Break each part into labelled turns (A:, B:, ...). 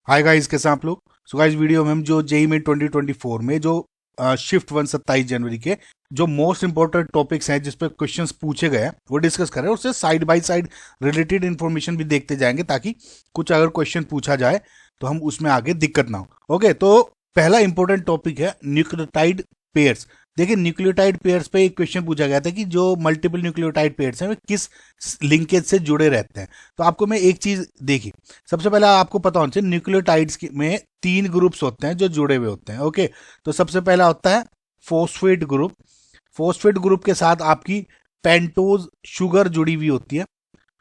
A: Hi guys, कैसे हैं आप लोग। सो गाइस, वीडियो में हम जो जेई में 2024 में जो शिफ्ट 1 27 जनवरी के जो मोस्ट इंपॉर्टेंट टॉपिक्स हैं जिस पे क्वेश्चंस पूछे गए हैं वो डिस्कस करें, उससे side by side related information भी देखते जाएंगे ताकि कुछ अगर क्वेश्चन पूछा जाए तो हम उसमें आगे दिक्कत ना हो। ओके, तो पहला इंपॉर्टेंट टॉपिक है न्यूक्लियोटाइड पेयर्स। देखिए, न्यूक्लियोटाइड पेयर्स पे एक क्वेश्चन पूछा गया था कि जो मल्टीपल न्यूक्लियोटाइड पेयर्स हैं वे किस लिंकेज से जुड़े रहते हैं। तो आपको मैं एक चीज देखी, सबसे पहले आपको पता होना चाहिए न्यूक्लियोटाइड्स में 3 ग्रुप्स होते हैं जो जुड़े हुए होते हैं। ओके, तो सबसे पहला होता है फोस्फेट ग्रुप। फोस्फेट ग्रुप के साथ आपकी पेंटोज शुगर जुड़ी हुई होती है।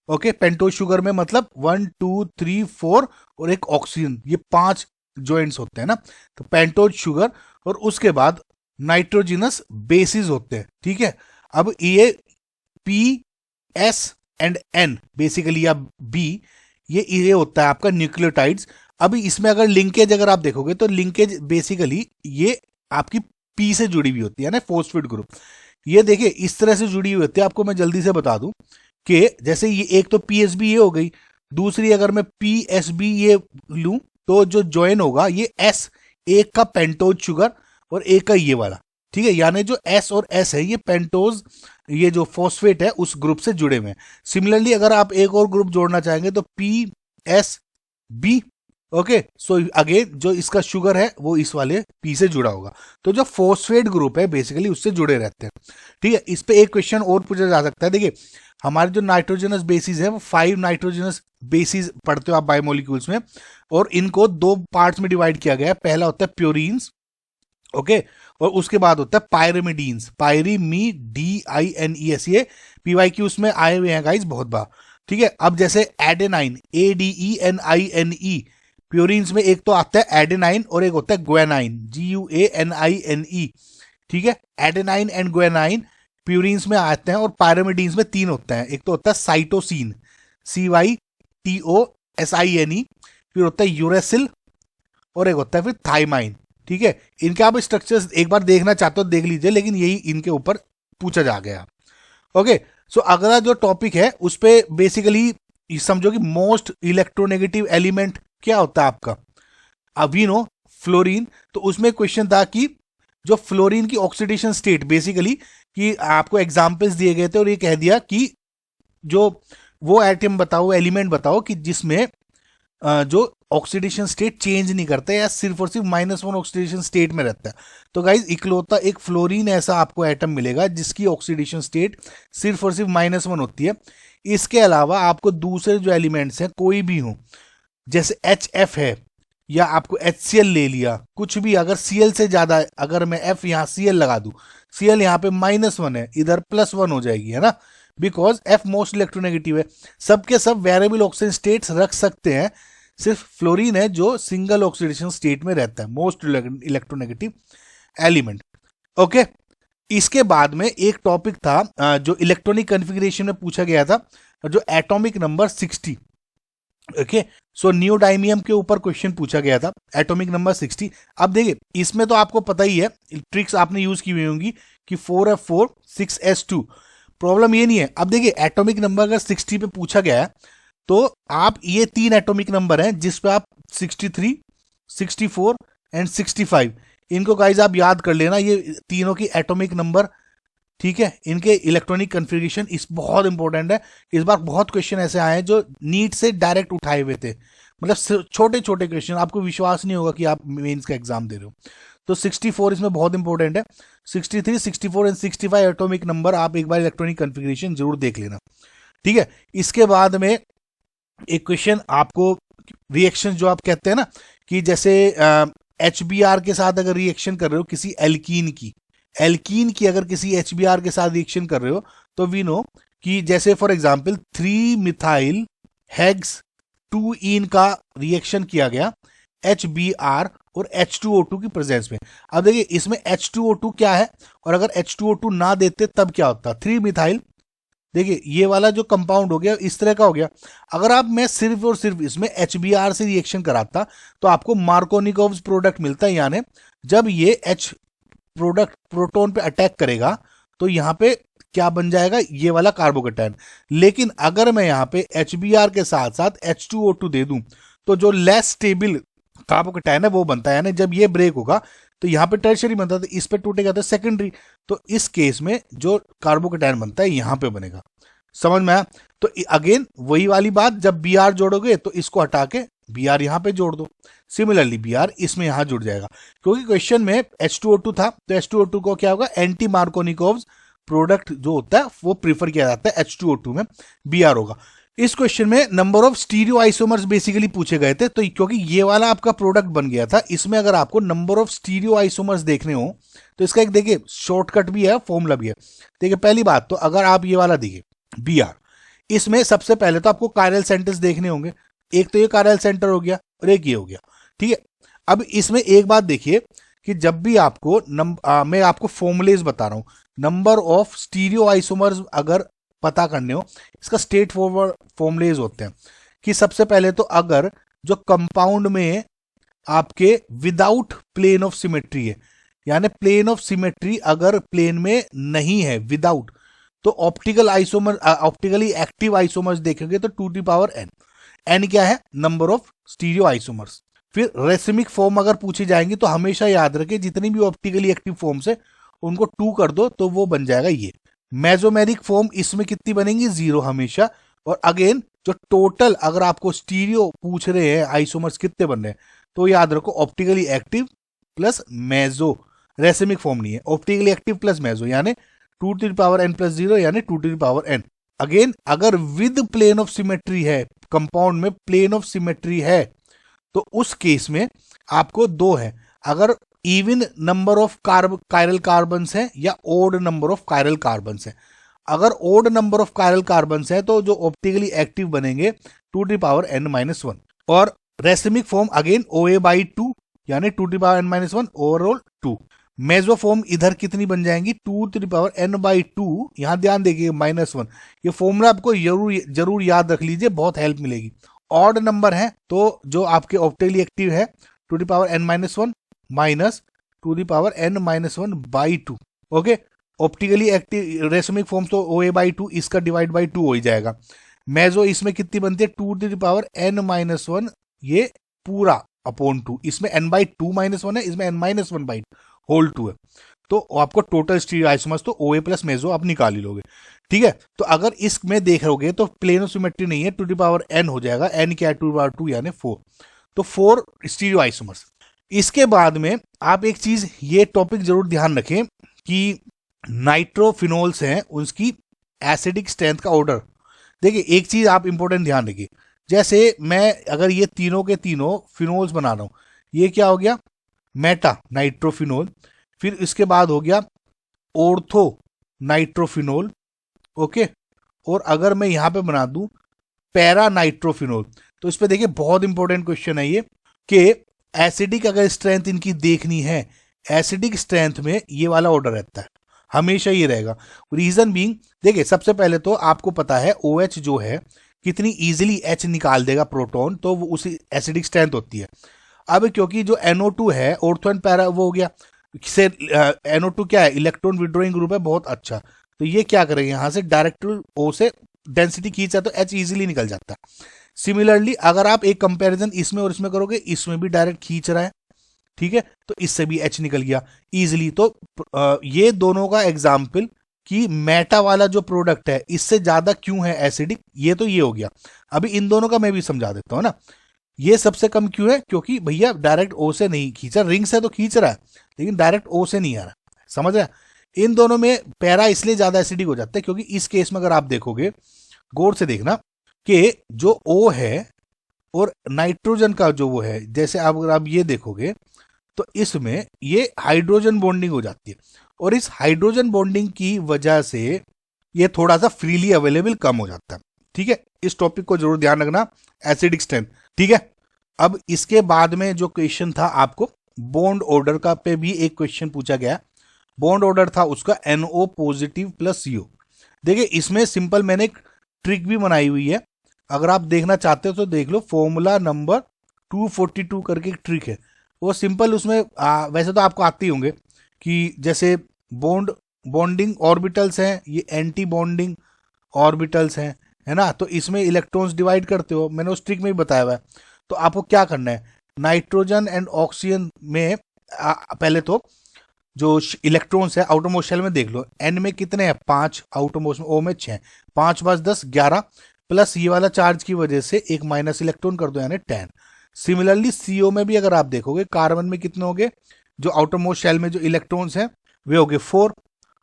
A: ओके, पेंटोज शुगर में मतलब 1 2 3 4 और एक ऑक्सीजन, ये 5 ज्वाइंट्स होते हैं ना। तो पेंटोज शुगर और उसके बाद नाइट्रोजिनस बेसिस होते हैं। ठीक है, अब ये P S and N basically या बी, ये होता है आपका न्यूक्लियोटाइड्स। अभी इसमें अगर लिंकेज अगर आप देखोगे तो लिंकेज बेसिकली ये आपकी पी से जुड़ी हुई होती है ना, फोस्फेट ग्रुप। ये देखिए इस तरह से जुड़ी हुई होती है। आपको मैं जल्दी से बता दूं कि जैसे ये एक तो पी एस बी ये हो गई, दूसरी अगर मैं पी एस बी ये लूं तो जो ज्वाइन होगा ये एस, एक का पेंटोज शुगर और एक का ये वाला। ठीक है, यानी जो एस और एस है ये पेंटोज, ये जो फॉस्फेट है उस ग्रुप से जुड़े हुए हैं। सिमिलरली अगर आप एक और ग्रुप जोड़ना चाहेंगे तो P S B. Okay, so again जो इसका शुगर है वो इस वाले पी से जुड़ा होगा। तो जो फॉस्फेट ग्रुप है बेसिकली उससे जुड़े रहते हैं। ठीक है, इस पे एक क्वेश्चन और पूछा जा सकता है। देखिए, हमारे जो नाइट्रोजनस बेसिस है वो 5 नाइट्रोजनस बेसिस पढ़ते हो आप बायोमोलिक्यूल्स में, और इनको 2 पार्ट्स में डिवाइड किया गया है। पहला होता है प्योरीन्स, ओके, और उसके बाद होता है पायरेमिडीन्स, पायरीमी D I N E S. ये पीवाईक्यूज में आए हुए हैं गाइस बहुत बार। ठीक है, अब जैसे adenine, A D E N I N E, purines में एक तो आता है एडेनाइन और एक होता है guanine, G U A N I N E. ठीक है, एडेनाइन एंड ग्वेनाइन प्यूरिन्स में आते हैं, और पायरेमिडीन्स में 3 होते हैं। एक तो होता है cytosine, C Y T O S I N E, फिर होता है यूरेसिल, और एक होता है फिर थाइमाइन। ठीक है, इनके आप स्ट्रक्चर्स एक बार देखना चाहते हो देख लीजिए, लेकिन यही इनके ऊपर पूछा जा गया। ओके, सो अगला जो टॉपिक है उस पे बेसिकली समझो कि मोस्ट इलेक्ट्रोनेगेटिव एलिमेंट क्या होता है आपका, अभी नो फ्लोरीन। तो उसमें क्वेश्चन था कि जो फ्लोरीन की ऑक्सीडेशन स्टेट बेसिकली, कि आपको एग्जांपल्स दिए गए थे और ये कह दिया कि जो वो एटम बताओ, एलिमेंट बताओ कि जिसमें जो ऑक्सीडेशन स्टेट चेंज नहीं करता या सिर्फ और सिर्फ -1 ऑक्सीडेशन स्टेट में रहता है। तो गाइज इकलौता एक फ्लोरीन ऐसा आपको एटम मिलेगा जिसकी ऑक्सीडेशन स्टेट सिर्फ और सिर्फ -1 होती है। इसके अलावा आपको दूसरे जो एलिमेंट्स हैं कोई भी हो, जैसे एच है या आपको HCl ले लिया, कुछ भी अगर Cl से ज्यादा, अगर मैं F यहाँ Cl लगा दूं, Cl यहाँ पे -1 है, इधर +1 हो जाएगी, है ना, बिकॉज F मोस्ट इलेक्ट्रोनेगेटिव है। सबके सब वेरिएबल ऑक्सीजन स्टेट्स रख सकते हैं, सिर्फ फ्लोरीन है जो सिंगल ऑक्सीडेशन स्टेट में रहता है, मोस्ट इलेक्ट्रोनेगेटिव एलिमेंट। ओके, इसके बाद में एक टॉपिक था जो इलेक्ट्रॉनिक कन्फिग्रेशन में पूछा गया था, जो एटॉमिक नंबर 60। ओके, सो नियोडाइमियम के ऊपर क्वेश्चन पूछा गया था, एटॉमिक नंबर 60। अब देखिए इसमें तो आपको पता ही है, ट्रिक्स आपने यूज की हुई होंगी कि 4f4 6s2। प्रॉब्लम ये नहीं है। अब देखिए एटॉमिक नंबर अगर 60 पे पूछा गया है तो आप ये 3 एटॉमिक नंबर हैं जिस पे आप 63, 64 एंड 65, इनको गाइज आप याद कर लेना, ये तीनों की एटॉमिक नंबर। ठीक है, इनके इलेक्ट्रॉनिक कन्फिग्रेशन इस बहुत इंपॉर्टेंट है। इस बार बहुत क्वेश्चन ऐसे आए हैं जो नीट से डायरेक्ट उठाए हुए थे, मतलब छोटे छोटे क्वेश्चन, आपको विश्वास नहीं होगा कि आप मेंस का एग्जाम दे रहे हो। तो 64 इसमें बहुत इंपॉर्टेंट है। 63, 64 एंड 65 एटॉमिक नंबर आप एक बार इलेक्ट्रॉनिक कन्फिग्रेशन जरूर देख लेना। ठीक है, इसके बाद में एक क्वेश्चन आपको, रिएक्शन जो आप कहते हैं ना, कि जैसे HBr के साथ अगर रिएक्शन कर रहे हो किसी एल्कीन की अगर किसी HBr के साथ रिएक्शन कर रहे हो तो वी नो कि जैसे फॉर एग्जांपल 3 मिथाइल हेक्स 2 इन का रिएक्शन किया गया HBr और H2O2 की प्रेजेंस में। अब देखिए इसमें H2O2 क्या है, और अगर H2O2 ना देते तब क्या होता, 3 मिथाइल। देखिए ये वाला जो कंपाउंड हो गया इस तरह का हो गया। अगर आप मैं सिर्फ और सिर्फ इसमें HBr से रिएक्शन कराता तो आपको मार्कोनिकोव्स प्रोडक्ट मिलता है, यानी जब ये H प्रोडक्ट प्रोटॉन पे अटैक करेगा तो यहां पे क्या बन जाएगा, ये वाला कार्बोकेटायन। लेकिन अगर मैं यहां पे HBr के साथ साथ H2O2 दे दूं तो जो लेस स्टेबल कार्बोकेटायन है वो बनता है, यानी जब ये ब्रेक होगा तो यहाँ पे टर्शियरी बनता है, तो इस पे टूटेगा तो सेकेंडरी। तो इस केस में जो कार्बोकेटायन बनता है यहाँ पे बनेगा। समझ में आया? तो अगेन वही वाली बात, जब बी आर जोड़ोगे तो इसको हटा के बी आर यहाँ पे जोड़ दो, सिमिलरली बी आर इसमें यहाँ जुड़ जाएगा। क्योंकि क्वेश्चन में H2O2 था, तो H2O2 को क्या होगा, एंटी मार्कोनिकोव प्रोडक्ट जो होता है वो प्रीफर किया जाता है, H2O2 में बी आर होगा। इस क्वेश्चन में number of stereo isomers basically पूछे गए थे, तो क्योंकि ये वाला आपका प्रोडक्ट बन गया था, इसमें अगर आपको नंबर ऑफ स्टीरियो आइसोमर्स देखने हो तो इसका एक देखिए शॉर्टकट भी है, फॉर्मूला भी है। देखिए पहली बात तो अगर आप ये वाला देखिए बी आर, इसमें सबसे पहले तो आपको कायरल सेंटर्स देखने होंगे, एक तो ये कायरल सेंटर हो गया और एक ये हो गया, ठीक है। अब इसमें एक बात देखिए कि जब भी आपको मैं आपको फॉर्मुलेज बता रहा हूं, नंबर ऑफ स्टीरियो आइसोमर्स अगर पता करने हो, इसका स्ट्रेट फॉरवर्ड फॉर्मुलेज होते हैं कि सबसे पहले तो अगर जो कंपाउंड में आपके विदाउट प्लेन ऑफ सिमेट्री है, यानी प्लेन ऑफ सिमेट्री अगर प्लेन में नहीं है विदाउट, तो optical isomer optically active isomers देखेंगे तो 2n। n क्या है, नंबर ऑफ स्टीरियो आइसोमर्स। फिर रेसिमिक फॉर्म अगर पूछी जाएंगी तो हमेशा याद रखें जितनी भी ऑप्टिकली एक्टिव फॉर्म्स है उनको 2 कर दो तो वो बन जाएगा ये। मेसोमेरिक फॉर्म इसमें कितनी बनेंगी, 0 हमेशा। और अगेन जो टोटल अगर आपको स्टीरियो पूछ रहे हैं आइसोमर्स कितने बन रहे हैं, तो याद रखो optically active plus meso, racemic form नहीं है, ऑप्टिकली एक्टिव प्लस मेसो, यानी 2n+0 यानी 2n। अगेन अगर विद प्लेन ऑफ सिमेट्री है, कंपाउंड में प्लेन ऑफ सिमेट्री है, तो उस केस में आपको 2 है, अगर even number of chiral carbons है या odd number of chiral carbons है। अगर odd number of chiral carbons है तो जो ऑप्टिकली एक्टिव बनेंगे 2n-1। और रेसिमिक फॉर्म अगेन OA/2 यानी 2n-1 ओवरऑल 2। मेसो फॉर्म इधर कितनी बन जाएंगी, 2n/2, यहां ध्यान देखिए -1। ये फॉर्मूला आपको जरूर याद रख लीजिए, बहुत हेल्प मिलेगी। ऑड नंबर है तो जो आपके ऑप्टिकली एक्टिव है 2n-1 minus 2n-1/2। Okay, optically active racemic form तो OA/2, इसका डिवाइड बाई 2 हो ही जाएगा। मेसो इसमें कितनी बनती है, 2n-1, ये पूरा अपॉन 2, इसमें n/2-1 है, इसमें n-1/2 होल 2 है। तो आपको टोटल स्टीरियो आइसोमर्स तो OA प्लस मेसो आप निकाल ही लोगे, ठीक है। तो अगर इसमें देख लोगे तो प्लेन ऑफ सिमेट्री नहीं है, 2n हो जाएगा, n क्या है 2/2 यानी 4, तो 4 स्टीरियो आइसोमर्स। इसके बाद में आप एक चीज ये टॉपिक जरूर ध्यान रखें कि नाइट्रोफिनोल्स हैं उसकी एसिडिक स्ट्रेंथ का ऑर्डर। देखिए एक चीज आप इंपॉर्टेंट ध्यान रखिए, जैसे मैं अगर ये तीनों के तीनों फिनोल्स बना रहा हूं, ये क्या हो गया, मेटा नाइट्रोफिनोल, फिर इसके बाद हो गया ऑर्थो नाइट्रोफिनोल, ओके। और अगर मैं यहां पे बना दूं पैरा नाइट्रोफिनोल, तो इस पे देखिए बहुत इंपॉर्टेंट क्वेश्चन है ये कि एसिडिक अगर स्ट्रेंथ इनकी देखनी है, एसिडिक स्ट्रेंथ में ये वाला ऑर्डर रहता है, हमेशा ये रहेगा। रीजन बीइंग देखिए सबसे पहले तो आपको पता है OH जो है कितनी इजीली H निकाल देगा प्रोटॉन, तो वो उसी एसिडिक स्ट्रेंथ होती है। अब क्योंकि जो NO2 है ऑर्थो एंड पैरा वो हो गया से, NO2 क्या है, इलेक्ट्रॉन विड्रॉइंग ग्रुप है, बहुत अच्छा। तो ये क्या करेंगे, यहां से डायरेक्ट O से डेंसिटी खींचा तो H इजीली निकल जाता है। सिमिलरली अगर आप एक कंपैरिजन इसमें और इसमें करोगे, इसमें भी डायरेक्ट खींच रहा है, ठीक है, तो इससे भी H निकल गया इजीली। तो ये दोनों का एग्जाम्पल कि मेटा वाला जो प्रोडक्ट है इससे ज्यादा क्यों है एसिडिक, ये तो ये हो गया। अभी इन दोनों का मैं भी समझा देता हूं ना, ये सबसे कम क्यों है, क्योंकि भैया डायरेक्ट O से नहीं खींचा, रिंग से तो खींच रहा है लेकिन डायरेक्ट O से नहीं आ रहा, समझ रहे हैं। इन दोनों में पैरा इसलिए ज्यादा एसिडिक हो जाता है क्योंकि इस केस में अगर आप देखोगे गौर से देखना कि जो O है और नाइट्रोजन का जो वो है, जैसे अगर आप ये देखोगे तो इसमें ये हाइड्रोजन बॉन्डिंग हो जाती है, और इस हाइड्रोजन बॉन्डिंग की वजह से ये थोड़ा सा फ्रीली अवेलेबल कम हो जाता है, ठीक है। इस टॉपिक को जरूर ध्यान रखना, एसिडिक स्ट्रेंथ, ठीक है। अब इसके बाद में जो क्वेश्चन था आपको बॉन्ड ऑर्डर का पे भी एक क्वेश्चन पूछा गया। बॉन्ड ऑर्डर था उसका NO पॉजिटिव प्लस CO। देखिए इसमें सिंपल मैंने एक ट्रिक भी बनाई हुई है, अगर आप देखना चाहते हो तो देख लो, फॉर्मूला नंबर 242 करके एक ट्रिक है, वो सिंपल उसमें वैसे तो आपको आते ही होंगे कि जैसे बॉन्डिंग ऑर्बिटल्स हैं, ये एंटी बॉन्डिंग ऑर्बिटल्स हैं, है ना, तो इसमें इलेक्ट्रॉन्स डिवाइड करते हो, मैंने उस ट्रिक में ही बताया हुआ है। तो आपको क्या करना है, नाइट्रोजन एंड ऑक्सीजन में पहले तो जो इलेक्ट्रॉन्स है आउटरमोस्ट शेल में देख लो, एन में कितने हैं 5, आउटरमोस्ट में ओ में 6, 5 5 10 11, प्लस ये वाला चार्ज की वजह से एक माइनस इलेक्ट्रॉन कर दो यानी 10। सिमिलरली सीओ में भी अगर आप देखोगे कार्बन में कितने हो गए, जो आउटरमोस्ट शेल में जो इलेक्ट्रॉन्स हैं वे हो गए 4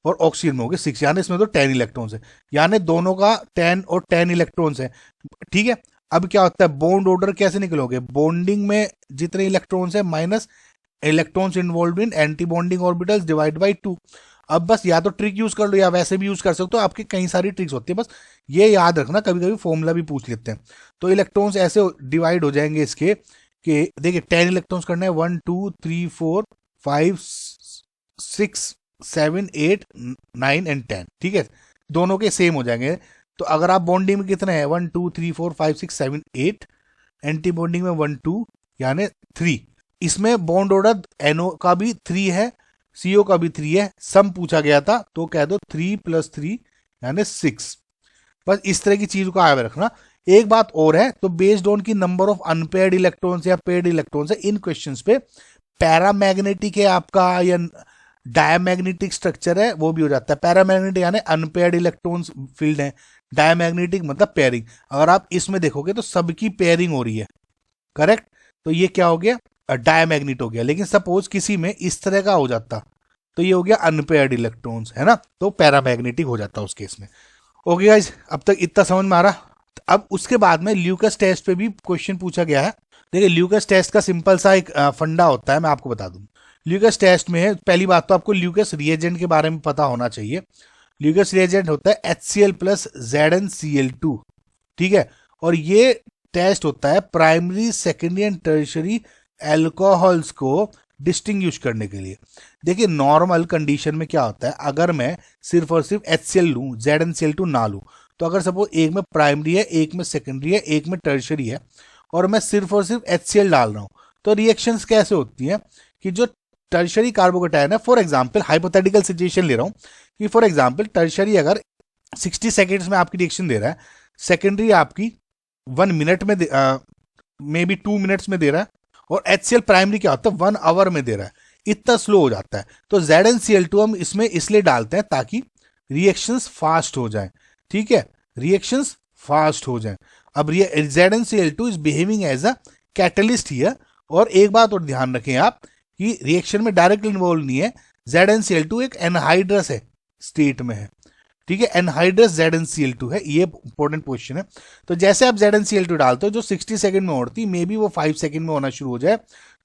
A: और ऑक्सीजन में हो गए 6, यानी इसमें तो 10 इलेक्ट्रॉन्स है, यानी दोनों का 10 और 10 इलेक्ट्रॉन्स है। ठीक है, अब क्या होता है बॉन्ड ऑर्डर कैसे निकलोगे, बॉन्डिंग में जितने इलेक्ट्रॉन्स है minus electrons involve in anti bonding orbitals divide by 2। अब बस या तो ट्रिक यूज कर लो या वैसे भी यूज कर सकते हो, आपकी कई सारी ट्रिक्स होती है, बस ये याद रखना, कभी कभी फॉर्मूला भी पूछ लेते हैं। तो इलेक्ट्रॉन्स ऐसे डिवाइड हो जाएंगे इसके कि देखिए 10 इलेक्ट्रॉन्स करने हैं 1 2 3 4 5 6 7 8 9 एंड 10। ठीक है, दोनों के सेम हो जाएंगे। तो अगर आप बॉन्डिंग में कितने हैं 1 2 3 4 5 6 7 8, एंटी बॉन्डिंग में 1 2 यानी 3। इसमें बॉन्ड ऑर्डर एनओ का भी 3 है, सीओ का भी 3 है, सम पूछा गया था तो कह दो 3 + 3 यानी 6। बस इस तरह की चीज को आगे रखना। एक बात और है, तो बेस्ड ऑन की नंबर ऑफ अनपेयर्ड इलेक्ट्रॉन्स या पेयर्ड इलेक्ट्रॉन्स है, इन क्वेश्चंस पे पैरामैग्नेटिक है आपका या डायमैग्नेटिक स्ट्रक्चर है वो भी हो जाता है। पैरामैग्नेटिक यानी अनपेयर्ड इलेक्ट्रॉन्स फील्ड है, डायमैग्नेटिक मतलब पेयरिंग। अगर आप इसमें देखोगे तो सबकी पेयरिंग हो रही है, करेक्ट, तो ये क्या हो गया डायमैग्नेट हो गया। लेकिन सपोज किसी में इस तरह का हो जाता तो ये हो गया अनपेयर्ड इलेक्ट्रॉन्स, है ना, तो पैरामैग्नेटिक हो जाता उस केस में। ओके गाइस, अब तक इतना समझ में आ रहा। अब उसके बाद में ल्यूकस टेस्ट पे भी क्वेश्चन पूछा गया है। देखिए ल्यूकस टेस्ट का सिंपल सा एक फंडा होता है, मैं आपको बता दूं। ल्यूकस टेस्ट में पहली बात तो आपको ल्यूकस रिएजेंट के बारे में पता होना चाहिए। ल्यूकस रिएजेंट होता है HCl + ZnCl2। ठीक है, और ये टेस्ट होता है primary secondary and tertiary alcohols को डिस्टिंग्विश करने के लिए। देखिए नॉर्मल कंडीशन में क्या होता है, अगर मैं सिर्फ और सिर्फ HCl लूँ ZnCl2 ना लूँ, तो अगर सपोज एक में प्राइमरी है एक में सेकेंडरी है एक में टर्शरी है और मैं सिर्फ और सिर्फ HCl डाल रहा हूँ, तो रिएक्शंस कैसे होती हैं कि जो टर्शरी कार्बोकेटायन है, फॉर एग्जांपल हाइपोथेटिकल सिचुएशन ले रहा हूँ कि फॉर एग्जांपल टर्शरी अगर 60 सेकेंड्स में आपकी रिएक्शन दे रहा है, सेकेंडरी आपकी 1 मिनट में मे बी 2 मिनट्स में दे रहा है, और HCl प्राइमरी क्या होता है 1 आवर में दे रहा है, इतना स्लो हो जाता है। तो ZnCl2 हम इसमें इसलिए डालते हैं ताकि रिएक्शंस फास्ट हो जाए। ठीक है, रिएक्शंस फास्ट हो जाए। अब ZnCl2 is behaving as a catalyst here. और एक बात और ध्यान रखें आप कि रिएक्शन में डायरेक्टली इन्वॉल्व नहीं है, ZnCl2 एक एनहाइड्रस है स्टेट में है। ठीक है, एनहाइड्रस ZnCl2 है, ये इंपॉर्टेंट क्वेश्चन है। तो जैसे आप ZnCl2 डालते हो, जो 60 सेकंड में होती मे बी वो 5 सेकंड में होना शुरू हो जाए,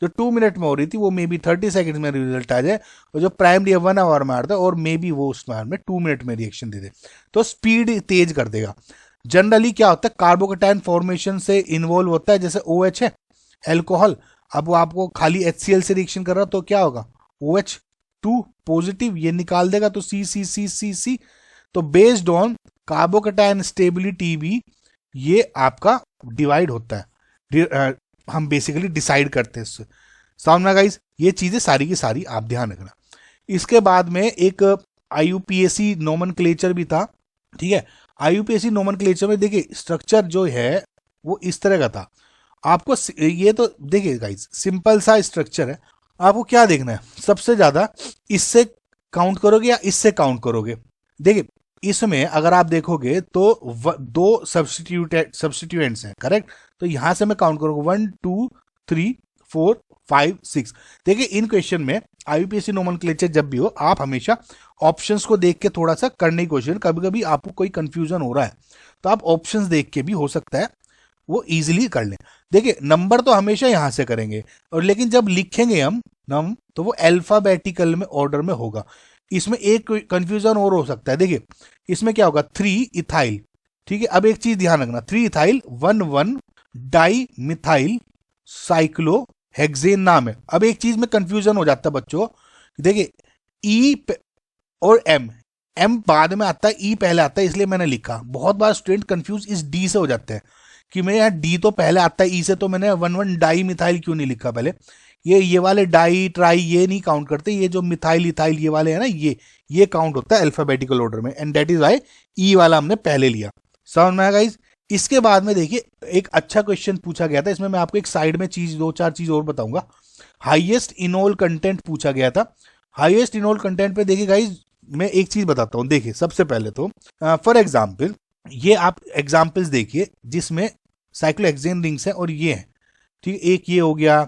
A: जो 2 मिनट में हो रही थी वो मे बी 30 सेकंड में रिजल्ट आ जाए, और जो प्राइमरी 1 आवर में आ रहा था और मे बी वो उसमें 2 मिनट में रिएक्शन दे दे, तो स्पीड तेज कर देगा। जनरली क्या होता है कार्बोकेटायन फॉर्मेशन से इन्वॉल्व होता है, जैसे OH है एल्कोहल, अब वो आपको खाली HCl से रिएक्शन कर रहा तो क्या होगा OH2 पॉजिटिव, ये निकाल देगा तो C। तो बेस्ड ऑन कार्बोकेटायन स्टेबिलिटी भी ये आपका डिवाइड होता है, हम बेसिकली डिसाइड करते हैं इससे। सामना गाइस, ये चीजें सारी की सारी आप ध्यान रखना। इसके बाद में एक IUPAC नोमेनक्लेचर भी था। ठीक है, IUPAC नोमेनक्लेचर में देखिए स्ट्रक्चर जो है वो इस तरह का था। आपको ये तो देखिए गाइस सिंपल सा स्ट्रक्चर है, आपको क्या देखना है, सबसे ज्यादा इससे काउंट करोगे या इससे काउंट करोगे। देखिए इसमें अगर आप देखोगे तो 2 सब्स्टिट्यूएंट्स हैं, करेक्ट, तो यहां से मैं काउंट करूंगा 1 2 3 4 5 6। देखिए इन क्वेश्चन में IUPAC नोमेनक्लेचर जब भी हो, आप हमेशा ऑप्शंस को देख के थोड़ा सा करने की कोशिश, कभी कभी आपको कोई कंफ्यूजन हो रहा है तो आप ऑप्शंस देख के भी हो सकता है वो इजीली कर लें। देखिए नंबर तो हमेशा यहां से करेंगे, और लेकिन जब लिखेंगे हम नम तो वो अल्फाबेटिकल में ऑर्डर में होगा। इसमें एक कंफ्यूजन और हो सकता है, देखिए इसमें क्या होगा 3 इथाइल। ठीक है, अब एक चीज ध्यान रखना, 3 इथाइल 1 डाई मिथाइल साइक्लोहेक्सेन नाम है। अब एक चीज में कंफ्यूजन हो जाता है बच्चों, देखिए ई और एम बाद में आता है, ई पहले आता है, इसलिए मैंने लिखा। बहुत बार स्टूडेंट कंफ्यूज इस डी से हो जाते हैं कि मेरे यहाँ डी तो पहले आता है ई से, तो मैंने 1 डाई मिथाइल क्यों नहीं लिखा पहले। ये वाले डाई ट्राई ये नहीं काउंट करते, ये जो मिथाइल इथाइल ये वाले है ना, ये काउंट होता है अल्फाबेटिकल ऑर्डर में, एंड दैट इज वाई ई वाला हमने पहले लिया। समझ में आया गाइस, इसके बाद में देखिए एक अच्छा क्वेश्चन पूछा गया था, इसमें मैं आपको एक साइड में चीज, दो चार चीज और बताऊंगा। हाईएस्ट इनोल कंटेंट पूछा गया था। हाईएस्ट इनोल कंटेंट पे देखिए गाइज, मैं एक चीज बताता हूँ। देखिए सबसे पहले तो फॉर एग्जाम्पल, ये आप एग्जाम्पल्स देखिए जिसमें साइक्लोहेक्सेन रिंग्स है और ये है, ठीक है। एक ये हो गया,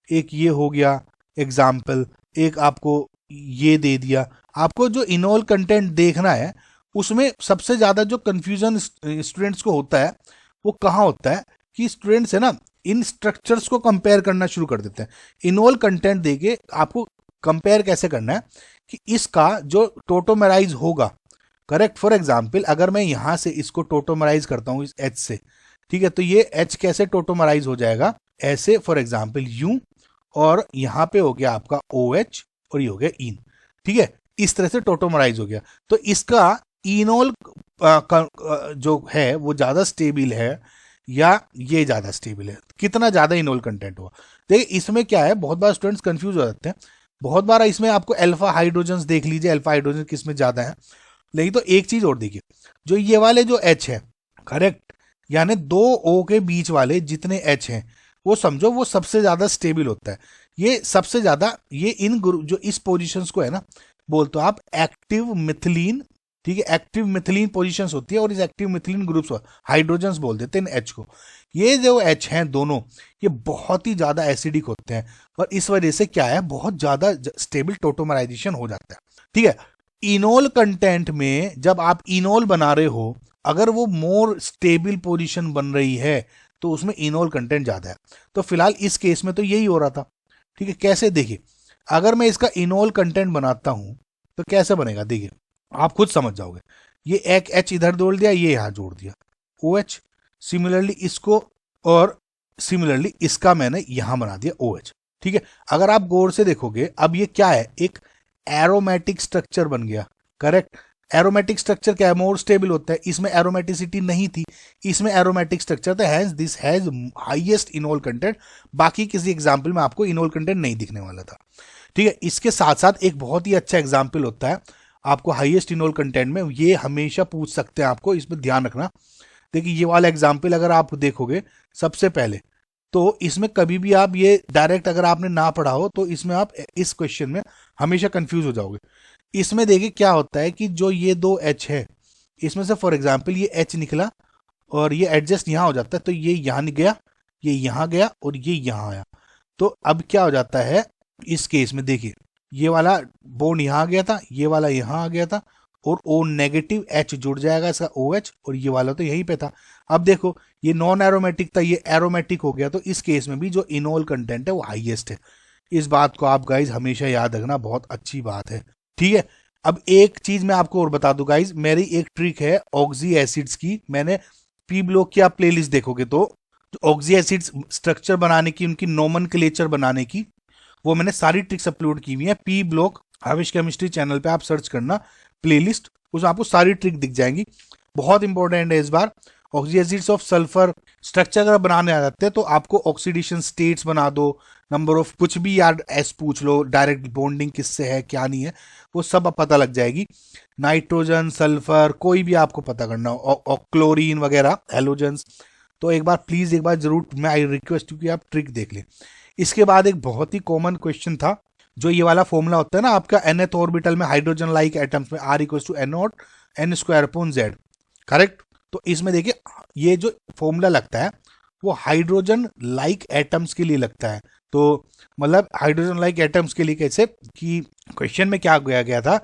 A: एक ये हो गया एग्जाम्पल, एक आपको ये दे दिया। आपको जो इनोल कंटेंट देखना है उसमें सबसे ज्यादा जो कंफ्यूजन स्टूडेंट्स को होता है वो कहाँ होता है कि स्टूडेंट्स है ना इन स्ट्रक्चर्स को कंपेयर करना शुरू कर देते हैं। इनोल कंटेंट देके आपको कंपेयर कैसे करना है कि इसका जो टोटोमराइज होगा, करेक्ट। फॉर एग्जाम्पल अगर मैं यहां से इसको टोटोमराइज करता हूं इस एच से, ठीक है, तो ये एच कैसे टोटोमराइज हो जाएगा, ऐसे फॉर एग्जाम्पल यू, और यहां पे हो गया आपका ओ एच और ये हो गया इन, ठीक है। इस तरह से टोटोमराइज हो गया। तो इसका इनोल जो है वो ज्यादा स्टेबल है या ये ज्यादा स्टेबल है, कितना ज्यादा इनोल कंटेंट हुआ। देखिए इसमें क्या है, बहुत बार स्टूडेंट्स कंफ्यूज हो जाते हैं। बहुत बार इसमें आपको अल्फा हाइड्रोजन देख लीजिए, अल्फा हाइड्रोजन किस में ज्यादा है। नहीं तो एक चीज और देखिए, जो ये वाले जो एच है, करेक्ट, यानी दो ओ के बीच वाले जितने एच हैं वो समझो वो सबसे ज्यादा स्टेबल होता है। ये सबसे ज्यादा ये इन ग्रुप जो इस पोजीशंस को है ना, बोलते हो आप एक्टिव मिथिलीन, ठीक है। एक्टिव मिथिलीन पोजीशंस होती है और इस एक्टिव मिथिलीन ग्रुप्स हाइड्रोजन्स बोल देते हैं एच को। ये जो एच हैं दोनों, ये बहुत ही ज्यादा एसिडिक होते हैं और इस वजह से क्या है, बहुत ज्यादा स्टेबल टोटोमराइजेशन हो जाता है, ठीक है। इनोल कंटेंट में जब आप इनोल बना रहे हो, अगर वो मोर स्टेबल पोजीशन बन रही है तो उसमें इनोल कंटेंट ज्यादा है। तो फिलहाल इस केस में तो यही हो रहा था, ठीक है। कैसे, देखिए अगर मैं इसका इनोल कंटेंट बनाता हूं तो कैसे बनेगा, देखिए आप खुद समझ जाओगे। ये एक एच इधर जोड़ दिया, ये यहां जोड़ दिया ओ एच, सिमिलरली इसको, और सिमिलरली इसका मैंने यहां बना दिया ओ एच, ठीक है। अगर आप गौर से देखोगे अब ये क्या है, एक एरोमेटिक स्ट्रक्चर बन गया, करेक्ट। एरोमेटिक स्ट्रक्चर क्या है, मोर स्टेबल होता है। इसमें एरोमेटिसिटी नहीं थी, इसमें एरोमेटिक स्ट्रक्चर था, hence this has highest enol content. बाकी किसी एग्जांपल में आपको इनोल कंटेंट नहीं दिखने वाला था, ठीक है। इसके साथ साथ एक बहुत ही अच्छा एग्जांपल होता है आपको हाईएस्ट इनोल कंटेंट में, ये हमेशा पूछ सकते हैं आपको, इसमें ध्यान रखना। देखिए ये वाला एग्जाम्पल अगर आप देखोगे सबसे पहले, तो इसमें कभी भी आप ये डायरेक्ट अगर आपने ना पढ़ा हो तो इसमें आप इस क्वेश्चन में हमेशा कंफ्यूज हो जाओगे। इसमें देखिए क्या होता है कि जो ये दो एच है, इसमें से फॉर एग्जाम्पल ये एच निकला और ये एडजस्ट यहां हो जाता है, तो ये यहां गया, ये यहां गया और ये यहां आया। तो अब क्या हो जाता है इस केस में, देखिए ये वाला बॉन्ड यहां आ गया था, ये वाला यहां आ गया था, और ओ नेगेटिव एच जुड़ जाएगा इसका ओ एच, और ये वाला तो यहीं पे था। अब देखो ये नॉन एरोमेटिक था, ये एरोमेटिक हो गया, तो इस केस में भी जो इनोल कंटेंट है वो हाईएस्ट है। इस बात को आप गाइज हमेशा याद रखना, बहुत अच्छी बात है, ठीक है। अब एक चीज मैं आपको और बता दूं गाइज, मेरी एक ट्रिक है ऑक्सी एसिड्स की। मैंने पी ब्लॉक की आप प्लेलिस्ट देखोगे तो ऑक्सी एसिड्स स्ट्रक्चर बनाने की, उनकी नोमेनक्लेचर बनाने की, वो मैंने सारी ट्रिक्स अपलोड की हुई है पी ब्लॉक आविश केमिस्ट्री चैनल पे। आप सर्च करना प्लेलिस्ट, उसमें आपको सारी ट्रिक दिख जाएंगी। बहुत इंपॉर्टेंट है इस बार। Oxy acids of sulphur structure अगर बनाने आ जाते हैं तो आपको ऑक्सीडेशन स्टेट्स बना दो, नंबर ऑफ कुछ भी यार एस पूछ लो, डायरेक्ट बॉन्डिंग किससे है क्या नहीं है, वो सब अब पता लग जाएगी। नाइट्रोजन, सल्फर, कोई भी आपको पता करना हो, क्लोरीन वगैरह, हेलोजेंस, तो एक बार प्लीज, एक बार जरूर मैं आई रिक्वेस्ट कि आप ट्रिक देख लें। इसके बाद एक बहुत ही कॉमन क्वेश्चन था, जो ये वाला फॉर्मूला होता है ना आपका nth ऑर्बिटल में हाइड्रोजन लाइक एटम्स में R equal to N naught N square upon Z, correct. तो इसमें देखिए ये जो फॉर्मूला लगता है वो हाइड्रोजन लाइक एटम्स के लिए लगता है। तो मतलब हाइड्रोजन लाइक एटम्स के लिए कैसे, कि क्वेश्चन में क्या गया गया था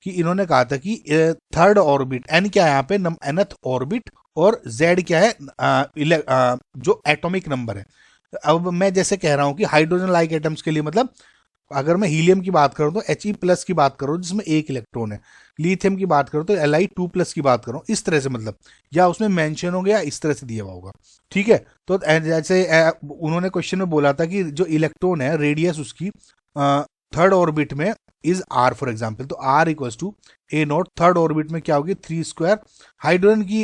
A: कि इन्होंने कहा था कि थर्ड ऑर्बिट, एन क्या है यहाँ पे, nth ऑर्बिट, और जेड क्या है जो एटॉमिक नंबर है। अब मैं जैसे कह रहा हूं कि हाइड्रोजन लाइक एटम्स के लिए, मतलब अगर मैं हीलियम की बात करूं तो He+ की बात करूं जिसमें एक इलेक्ट्रॉन है, लिथियम की बात करूं तो Li2+ की बात करूं, इस तरह से, मतलब या उसमें मेंशन हो गया, इस तरह से दिया हुआ होगा, ठीक है। तो जैसे उन्होंने क्वेश्चन में बोला था कि जो इलेक्ट्रॉन है रेडियस उसकी थर्ड ऑर्बिट में इज R फॉर एग्जाम्पल, तो R equals to A naught, third orbit में क्या होगी 3 स्क्वायर, हाइड्रोजन की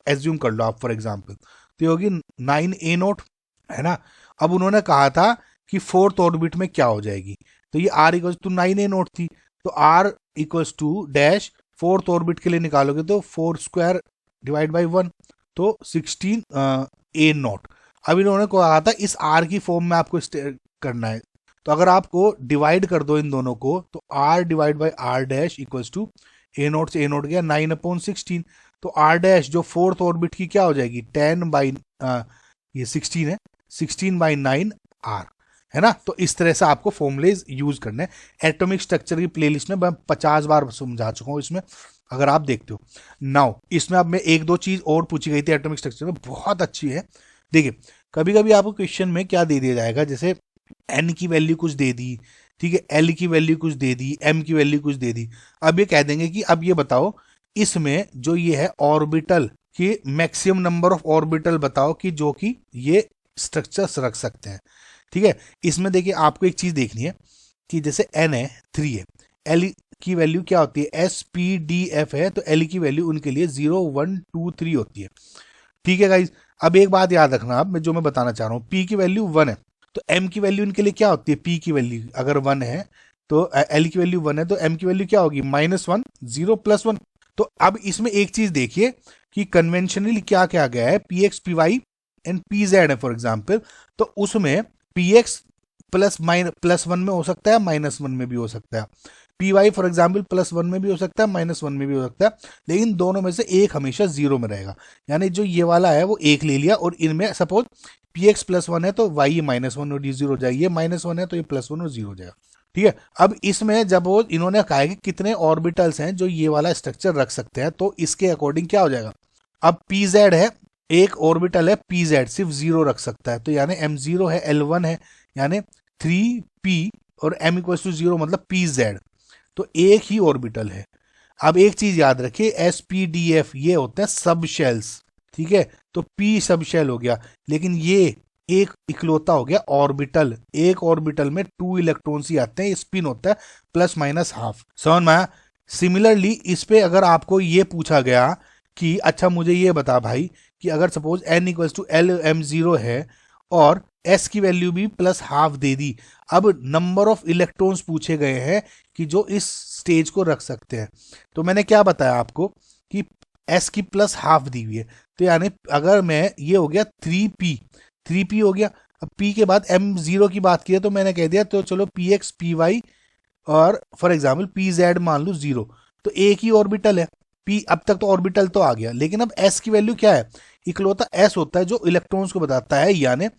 A: एज्यूम कर लो आप फॉर एग्जाम्पल, तो होगी 9a0, है ना। अब उन्होंने कहा था कि फोर्थ ऑर्बिट में क्या हो जाएगी, तो ये R इक्वल्स टू 9a0 थी, तो R equals to dash, fourth orbit के लिए निकालोगे तो 4 स्क्वायर डिवाइड बाई 1, तो 16 ए नॉट। अब इन्होंने कहा था इस आर की फॉर्म में आपको करना है, तो अगर आपको डिवाइड कर दो इन दोनों को तो R divide by R dash equals to A naught से ए नॉट गया 9/16। तो आर डैश जो फोर्थ ऑर्बिट की क्या हो जाएगी 10 बाई ये 16 है 16/9 आर, है ना। तो इस तरह से आपको फॉर्मूलेज यूज करने हैं। एटॉमिक स्ट्रक्चर की प्लेलिस्ट में मैं 50 बार समझा चुका हूं इसमें, अगर आप देखते हो। नाउ इसमें अब मैं एक दो चीज और पूछी गई थी एटॉमिक स्ट्रक्चर में, बहुत अच्छी है। देखिए कभी कभी आपको क्वेश्चन में क्या दे दिया जाएगा, जैसे एन की वैल्यू कुछ दे दी, ठीक है, एल की वैल्यू कुछ दे दी, एम की वैल्यू कुछ दे दी। अब ये कह देंगे कि अब ये बताओ इसमें जो ये है ऑर्बिटल की मैक्सिमम नंबर ऑफ ऑर्बिटल बताओ कि जो कि ये स्ट्रक्चर्स रख सकते हैं, ठीक है। इसमें देखिए आपको एक चीज देखनी है कि जैसे एन है 3 है, एल की वैल्यू क्या होती है एस पी डी एफ है, तो एल की वैल्यू उनके लिए 0 1 2 3 होती है, ठीक है गाइज। अब एक बात याद रखना, अब मैं जो मैं बताना चाह रहा हूँ, पी की वैल्यू 1 है तो एम की वैल्यू इनके लिए क्या होती है, पी की वैल्यू अगर 1 है तो एल की वैल्यू 1 है तो एम की वैल्यू क्या होगी -1 0 +1। तो अब इसमें एक चीज देखिए कि कन्वेंशनली क्या क्या गया है, P X P Y and P Z है फॉर एग्जाम्पल, तो उसमें पी एक्स +1 में हो सकता है, -1 में भी हो सकता है, पी वाई फॉर एग्जाम्पल +1 में भी हो सकता है, -1 में भी हो सकता है, लेकिन दोनों में से एक हमेशा 0 में रहेगा। यानी जो ये वाला है वो एक ले लिया, और इनमें सपोज पी एक्स +1 है तो वाई ये -1 और ये 0 हो जाएगा, ये -1 है तो ये +1 और 0 हो जाएगा, ठीक है। अब इसमें जब वो इन्होंने कहा है कि कितने ऑर्बिटल्स हैं जो ये वाला स्ट्रक्चर रख सकते हैं, तो इसके अकॉर्डिंग क्या हो जाएगा, अब पी जेड है एक ऑर्बिटल है पी जेड सिर्फ 0 रख सकता है, तो यानी m0 है L1 है, यानी 3p और m = 0 मतलब पी जेड, तो एक ही ऑर्बिटल है। अब एक चीज याद रखिए SPDF ये होते हैं सब शेल्स, ठीक है, तो p सब शेल हो गया, लेकिन ये एक इकलौता हो गया ऑर्बिटल, एक ऑर्बिटल में 2 इलेक्ट्रॉन्स ही आते हैं, स्पिन होता है ±½ समझ में आया। सिमिलरली इस पे अगर आपको ये पूछा गया कि अच्छा मुझे ये बता भाई कि अगर सपोज n = LM0 है और s की वैल्यू भी +½ दे दी, अब नंबर ऑफ इलेक्ट्रॉन्स पूछे गए हैं कि जो इस स्टेज को रख सकते हैं, तो मैंने क्या बताया आपको कि s की +½ दी हुई है, तो यानी अगर मैं ये हो गया 3p हो गया। अब p के बाद m0 की बात की है तो मैंने कह दिया तो चलो px py और फॉर एग्जाम्पल pz मान लो 0, तो एक ही ऑर्बिटल है p, अब तक तो ऑर्बिटल तो आ गया, लेकिन अब s की वैल्यू क्या है, इकलौता s होता है जो इलेक्ट्रॉन्स को बताता है, यानी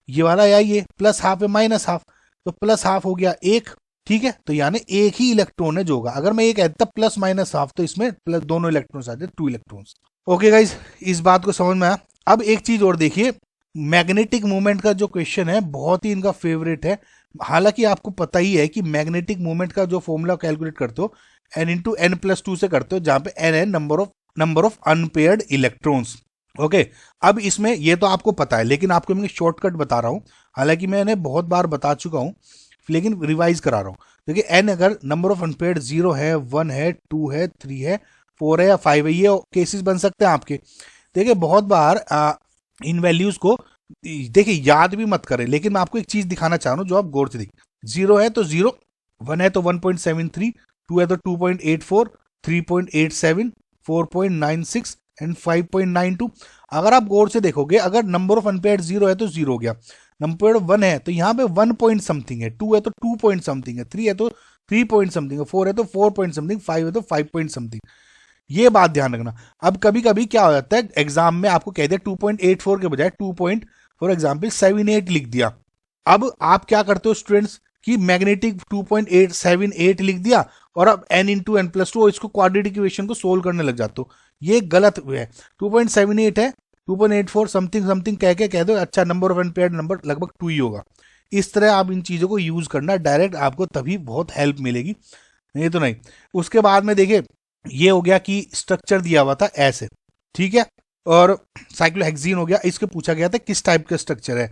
A: ये वाला या ये +½ है -½ तो +½ हो गया एक, ठीक है, तो यानी एक ही इलेक्ट्रॉन है जो होगा। अगर मैं ये कहता +-½ तो इसमें प्लस दोनों इलेक्ट्रॉन्स आ जाते 2 इलेक्ट्रॉन्स। ओके गाइज, इस बात को समझ में आया। अब एक चीज और देखिए, मैग्नेटिक मूवमेंट का जो क्वेश्चन है बहुत ही इनका फेवरेट है। हालांकि आपको पता ही है कि मैग्नेटिक मूवमेंट का जो फॉर्मूला कैलकुलेट करते हो n/n+2 से करते हो, जहां पे n है number of unpaired electrons. Okay, अब इसमें ये तो आपको पता है, लेकिन आपको मैं शॉर्टकट बता रहा हूं, हालांकि मैंने बहुत बार बता चुका हूं, लेकिन रिवाइज करा रहा हूं। देखिए n अगर नंबर ऑफ अनपेयर्ड 0 है, 1 है, 2 है, 3 है, 4 है या 5 है, ये केसेस बन सकते हैं आपके। देखिए बहुत बार इन वैल्यूज को देखिए याद भी मत करें, लेकिन मैं आपको एक चीज दिखाना चाह रहा हूं जो आप गौर से देखिए। 0 है तो 0, 1 है तो 1.73, 2 है तो 2.84, 3.87, 4.96 एंड 5.92। अगर आप गौर से देखोगे, अगर नंबर ऑफ अनपेयर्ड 0 है तो 0 हो गया, नंबर 1 है तो यहाँ पे 1 पॉइंट समथिंग है, 2 है तो 2 पॉइंट समथिंग है, 3 है तो 3 पॉइंट समथिंग है, 4 है तो 4 पॉइंट समथिंग, 5 है तो 5 पॉइंट समथिंग। ये बात ध्यान रखना। अब कभी कभी क्या हो जाता है एग्जाम में आपको कह दिया 2.84 के बजाय 2 फॉर एग्जाम्पल 78 लिख दिया। अब आप क्या करते हो स्टूडेंट्स कि मैग्नेटिक 2.878 लिख दिया और अब n/n+2 इसको क्वाड्रेटिक इक्वेशन को सोल्व करने लग जाते हो, ये गलत है। 2.78 है, 2.84 समथिंग समथिंग कह के कह दो, अच्छा नंबर ऑफ अनपेयर्ड नंबर लगभग 2 ही होगा। इस तरह आप इन चीजों को यूज करना डायरेक्ट, आपको तभी बहुत हेल्प मिलेगी, नहीं तो नहीं। उसके बाद में देखिए ये हो गया कि स्ट्रक्चर दिया हुआ था ऐसे, ठीक है, और साइक्लोहेक्सीन हो गया, इसको पूछा गया था किस टाइप का स्ट्रक्चर है,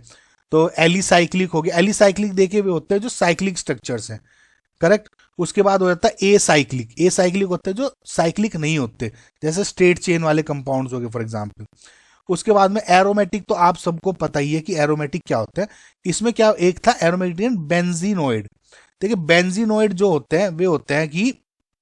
A: तो एलिसाइक्लिक हो गया। एलिसाइक्लिक देखे हुए होते हैं जो साइक्लिक स्ट्रक्चर्स हैं, करेक्ट। उसके बाद हो जाता है ए साइक्लिक होते हैं जो साइक्लिक नहीं होते, जैसे स्ट्रेट चेन वाले कंपाउंड्स हो गए फॉर एग्जांपल। उसके बाद में एरोमेटिक, तो आप सबको पता ही है कि एरोमेटिक क्या होता है। इसमें क्या एक था एरोमेटिक बेंजीनोइड। देखिए बेंजीनोइड जो होते हैं वे होते हैं कि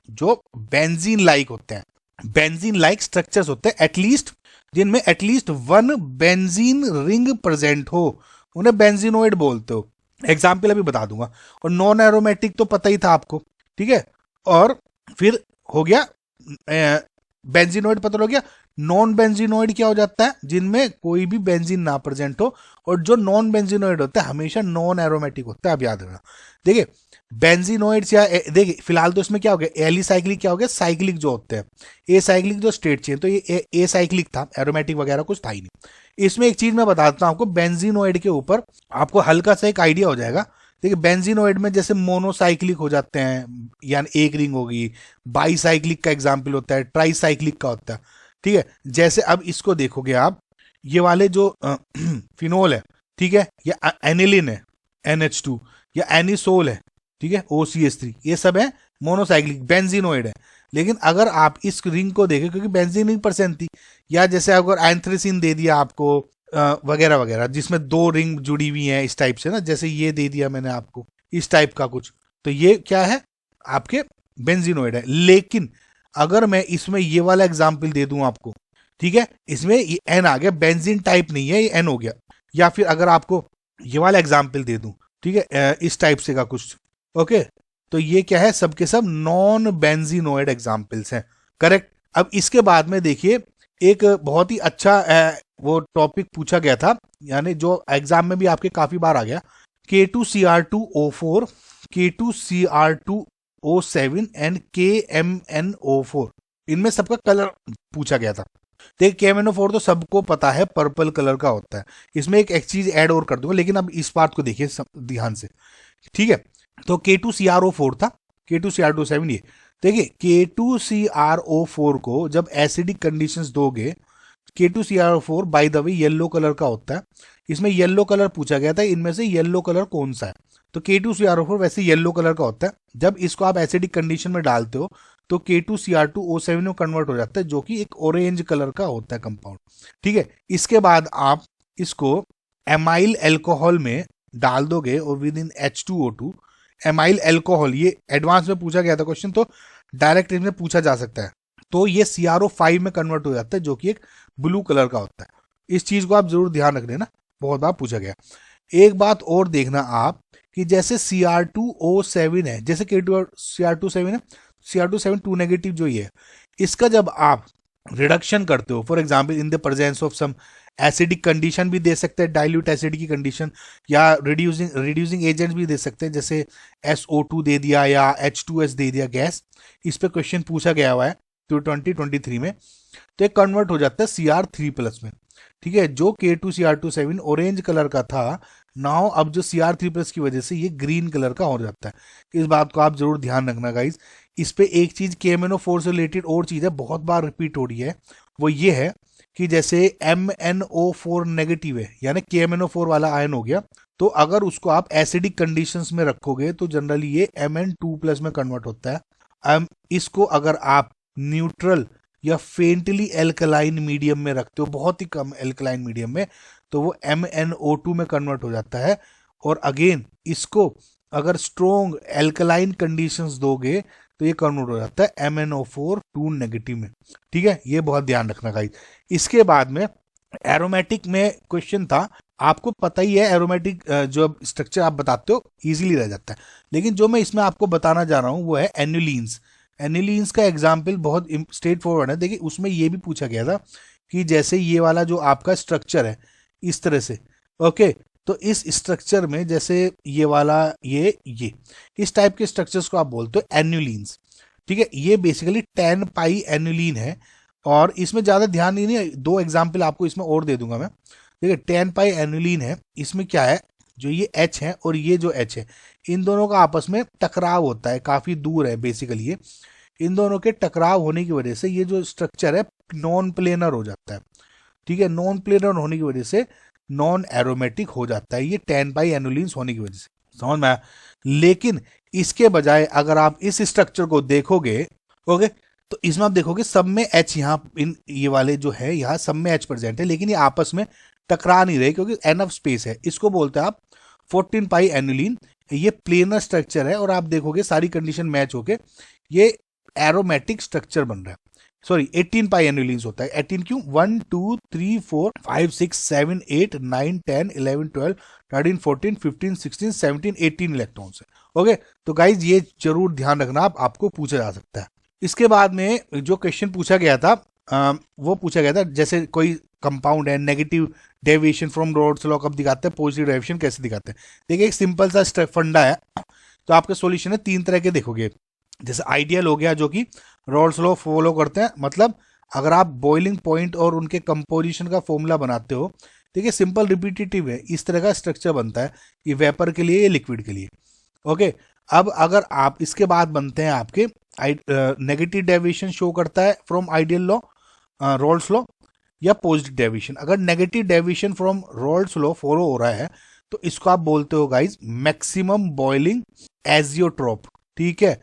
A: जो बेंजीन लाइक होते हैं, बेंजीन लाइक स्ट्रक्चर्स होते हैं, एटलीस्ट जिनमें at least one benzene ring present हो, उन्हें बेंजीनोइड बोलते हो। एग्जाम्पल अभी बता दूंगा। और नॉन एरोमेटिक तो पता ही था आपको, ठीक है। और फिर हो गया बेंजीनोइड, पता हो गया। नॉन बेंजीनोइड क्या हो जाता है, जिनमें कोई भी बेंजीन ना प्रेजेंट हो। और जो नॉन बेंजीनोइड होता है हमेशा नॉन एरोमेटिक होता है, आप याद रखना। देखिए बेंजीनोइड्स या देखिए फिलहाल तो इसमें क्या हो गया, एलिसाइक्लिक क्या हो गया, साइक्लिक जो होते हैं, ए साइक्लिक जो स्टेट चेन, तो ये ए साइक्लिक था, एरोमेटिक वगैरह कुछ था ही नहीं। इसमें एक चीज मैं बताता हूं आपको, बेंजीनोइड के ऊपर आपको हल्का सा एक आइडिया हो जाएगा। देखिए बेंजीनोइड में जैसे मोनोसाइक्लिक हो जाते हैं, यानी एक रिंग होगी, बाईसाइक्लिक का एग्जाम्पल होता है, ट्राईसाइक्लिक का होता है, ठीक है। जैसे अब इसको देखोगे आप, ये वाले जो फिनोल है, ठीक है, या एनिलिन है NH2, या एनिसोल है, ठीक है, OCH3, ये सब है मोनोसाइक्लिक, बेंजीनोइड है। लेकिन अगर आप इस रिंग को देखें, क्योंकि बेंजीन रिंग परसेंट थी, या जैसे अगर एंथ्रेसिन दे दिया आपको वगैरह वगैरह, जिसमें दो रिंग जुड़ी हुई हैं इस टाइप से ना, जैसे ये दे दिया मैंने आपको इस टाइप का कुछ, तो ये क्या है, आपके बेंजीनोइड है। लेकिन अगर मैं इसमें ये वाला एग्जाम्पल दे दूं आपको, ठीक है, इसमें ये एन आ गया, बेंजीन टाइप नहीं है, ये एन हो गया। या फिर अगर आपको ये वाला एग्जाम्पल दे दूं, ठीक है, इस टाइप से का कुछ, ओके, तो ये क्या है, सबके सब नॉन बेंजीनोइड एग्जाम्पल्स हैं, करेक्ट। अब इसके बाद में देखिए एक बहुत ही अच्छा वो टॉपिक पूछा गया था, यानी जो एग्जाम में भी आपके काफी बार आ गया, K2Cr2O4, K2Cr2O7 एंड KMnO4, इनमें सबका कलर पूछा गया था। देखिए KMnO4 तो सबको पता है, पर्पल कलर का होता है। इसमें एक चीज ऐड और कर दूंगा, लेकिन अब इस बात को देखिए ध्यान से, ठीक है। तो K2CrO4 था, K2Cr2O7 ये। देखिए K2CrO4 को जब एसिडिक कंडीशंस दोगे, K2CrO4 by the way yellow colour का होता है, इसमें येलो कलर पूछा गया था, इनमें से येलो कलर कौन सा है, तो K2CrO4 वैसे येलो कलर का होता है। जब इसको आप एसिडिक कंडीशन में डालते हो तो K2Cr2O7 में कन्वर्ट हो जाता है, जो कि एक ऑरेंज कलर का होता है कंपाउंड, ठीक है। इसके बाद आप इसको एमाइल एल्कोहल में डाल दोगे और with in H2O2, amyl alcohol, ये एडवांस में पूछा गया था क्वेश्चन, तो डायरेक्ट इसमें पूछा जा सकता है, तो ये CrO5 में कन्वर्ट हो जाता है, जो कि एक ब्लू कलर का होता है। इस चीज को आप जरूर ध्यान रख लेना, बहुत बार पूछा गया। एक बात और देखना आप, कि जैसे Cr2O7 है, जैसे Cr27 है, Cr2 2 नेगेटिव जो ये है, इसका जब आप रिडक्शन करते हो, for example in the presence of some acidic condition भी दे सकते हैं, डाइल्यूट एसिड की कंडीशन, या रिड्यूसिंग एजेंट्स भी दे सकते हैं, जैसे SO2 दे दिया या H2S दे दिया गैस, इस पे क्वेश्चन पूछा गया हुआ है तो 2023 में, तो एक कन्वर्ट हो जाता है Cr3+ में, ठीक है। जो K2Cr2O7 ऑरेंज कलर का था, नाउ अब जो Cr3+ की वजह से ये ग्रीन कलर का हो जाता है। इस बात को आप जरूर ध्यान रखना गाइज। इस पे एक चीज KMnO4 से रिलेटेड और चीज है, बहुत बार रिपीट हो रही है, वो ये है कि जैसे MnO4 नेगेटिव है, यानी KMnO4 वाला आयन हो गया, तो अगर उसको आप एसिडिक कंडीशंस में रखोगे तो जनरली ये Mn2+ में कन्वर्ट होता है। इसको अगर आप न्यूट्रल या फेंटली एल्कलाइन मीडियम में रखते हो, बहुत ही कम एल्कलाइन मीडियम में, तो वो MnO2 में कन्वर्ट हो जाता है। और अगेन इसको अगर स्ट्रोंग एल्कलाइन कंडीशंस दोगे तो ये कन्वर्ट हो जाता है MnO4 2 नेगेटिव में, ठीक है। ये बहुत ध्यान रखना गाइस। इसके बाद में एरोमेटिक में क्वेश्चन था, आपको पता ही है एरोमेटिक जो स्ट्रक्चर आप बताते हो इजीली रह जाता है, लेकिन जो मैं इसमें आपको बताना जा रहा हूं वो है एन्युलीन्स। एनिलीन्स का एग्जाम्पल बहुत स्ट्रेट फॉरवर्ड है। देखिए उसमें ये भी पूछा गया था कि जैसे ये वाला जो आपका स्ट्रक्चर है इस तरह से, ओके, तो इस स्ट्रक्चर में जैसे ये वाला ये इस टाइप के स्ट्रक्चर्स को आप बोलते हो एन्युलीन्स, ठीक है। ये बेसिकली 10 पाई एन्युलीन है, और इसमें ज्यादा ध्यान नहीं है, दो एग्जाम्पल आपको इसमें और दे दूंगा मैं। देखिए 10 पाई एन्युलीन है, इसमें क्या है, जो ये H है और ये जो H है, इन दोनों का आपस में टकराव होता है, काफी दूर है बेसिकली ये। इन दोनों के टकराव होने की वजह से ये जो स्ट्रक्चर है नॉन प्लेनर हो जाता है, ठीक है। नॉन प्लेनर होने की वजह से नॉन एरोमेटिक हो जाता है, ये 10 पाई एनुलिन्स होने की वजह से, समझ में आया। लेकिन इसके बजाय अगर आप इस स्ट्रक्चर को देखोगे, ओके, तो इसमें आप देखोगे सब में H, यहाँ इन ये वाले जो है यहाँ सब में H प्रेजेंट है, लेकिन ये आपस में टकरा नहीं रहे क्योंकि एनफ स्पेस है। इसको बोलते हैं आप 14 पाई एनुलिन। ये प्लेनर स्ट्रक्चर है और आप देखोगे सारी कंडीशन मैच होके ये एरोमेटिक स्ट्रक्चर बन रहा है। सॉरी 18 पाई एनुअलीन्स होता है। 18 क्यों? 1 2 3 4 5 6 7 8 9 10 11 12 13 14 15 16 17 18 इलेक्ट्रॉन्स है। ओके, तो गाइज ये जरूर ध्यान रखना, आपको पूछा जा सकता है। इसके बाद में जो क्वेश्चन पूछा गया था वो पूछा गया था जैसे कोई कंपाउंड है, negative deviation from Rawls law कब दिखाते हैं, पॉजिटिव डेविएशन कैसे दिखाते हैं। देखिए एक सिंपल सा फंडा है, तो आपका सॉल्यूशन है 3 तरह के देखोगे। जैसे आइडियल हो गया जो कि रॉल्स लॉ फॉलो करते हैं, मतलब अगर आप बॉइलिंग पॉइंट और उनके कंपोजिशन का फॉर्मूला बनाते हो, देखिए सिंपल रिपीटेटिव है, इस तरह का स्ट्रक्चर बनता है, ये वेपर के लिए, ये लिक्विड के लिए। ओके, अब अगर आप इसके बाद बनते हैं आपके नेगेटिव डेविएशन शो करता है from ideal law, Rawls law, या पॉजिटिव डेविएशन। अगर negative deviation from Rawls law follow हो रहा है तो इसको आप बोलते हो गाइज मैक्सिमम बॉइलिंग एजियोट्रोप। ठीक है,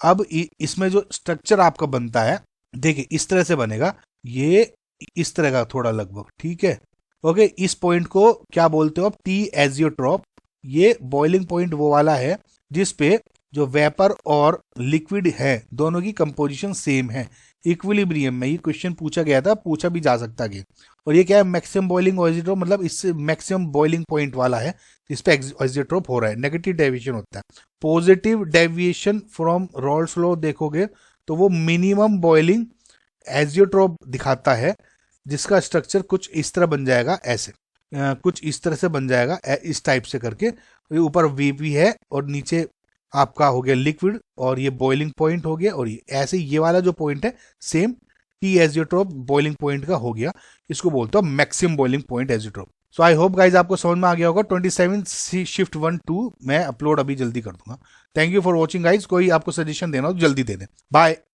A: अब इसमें जो स्ट्रक्चर आपका बनता है, देखिए इस तरह से बनेगा, ये इस तरह का थोड़ा लगभग। ठीक है, ओके, इस पॉइंट को क्या बोलते हो आप? T azeotrope. ये बॉइलिंग पॉइंट वो वाला है जिसपे जो वेपर और लिक्विड है दोनों की कंपोजिशन सेम है, इक्विलिब्रियम में। ये क्वेश्चन पूछा गया था, पूछा भी जा सकता है। और ये क्या है? मैक्सिमम बॉइलिंग एजियोट्रोप, मतलब इससे मैक्सिमम बॉइलिंग पॉइंट वाला है जिस पे एजियोट्रोप हो रहा है। नेगेटिव डेविएशन होता है। Positive deviation from Rawls law देखोगे तो वो मिनिमम बॉइलिंग एजियोट्रोप दिखाता है, जिसका स्ट्रक्चर कुछ इस तरह बन जाएगा, ऐसे कुछ इस तरह से बन जाएगा, इस टाइप से करके। ये ऊपर वीपी है और नीचे आपका हो गया लिक्विड, और ये बॉइलिंग पॉइंट हो गया, और ये ऐसे ये वाला जो पॉइंट है same T azeotrope boiling point का हो गया। इसको बोलते हो maximum boiling point azeotrope. So I hope guys आपको समझ में आ गया होगा। 27 शिफ्ट 1-2 मैं अपलोड अभी जल्दी कर दूंगा। Thank you for watching guys. कोई आपको सजेशन देना हो तो जल्दी दे दें। बाय।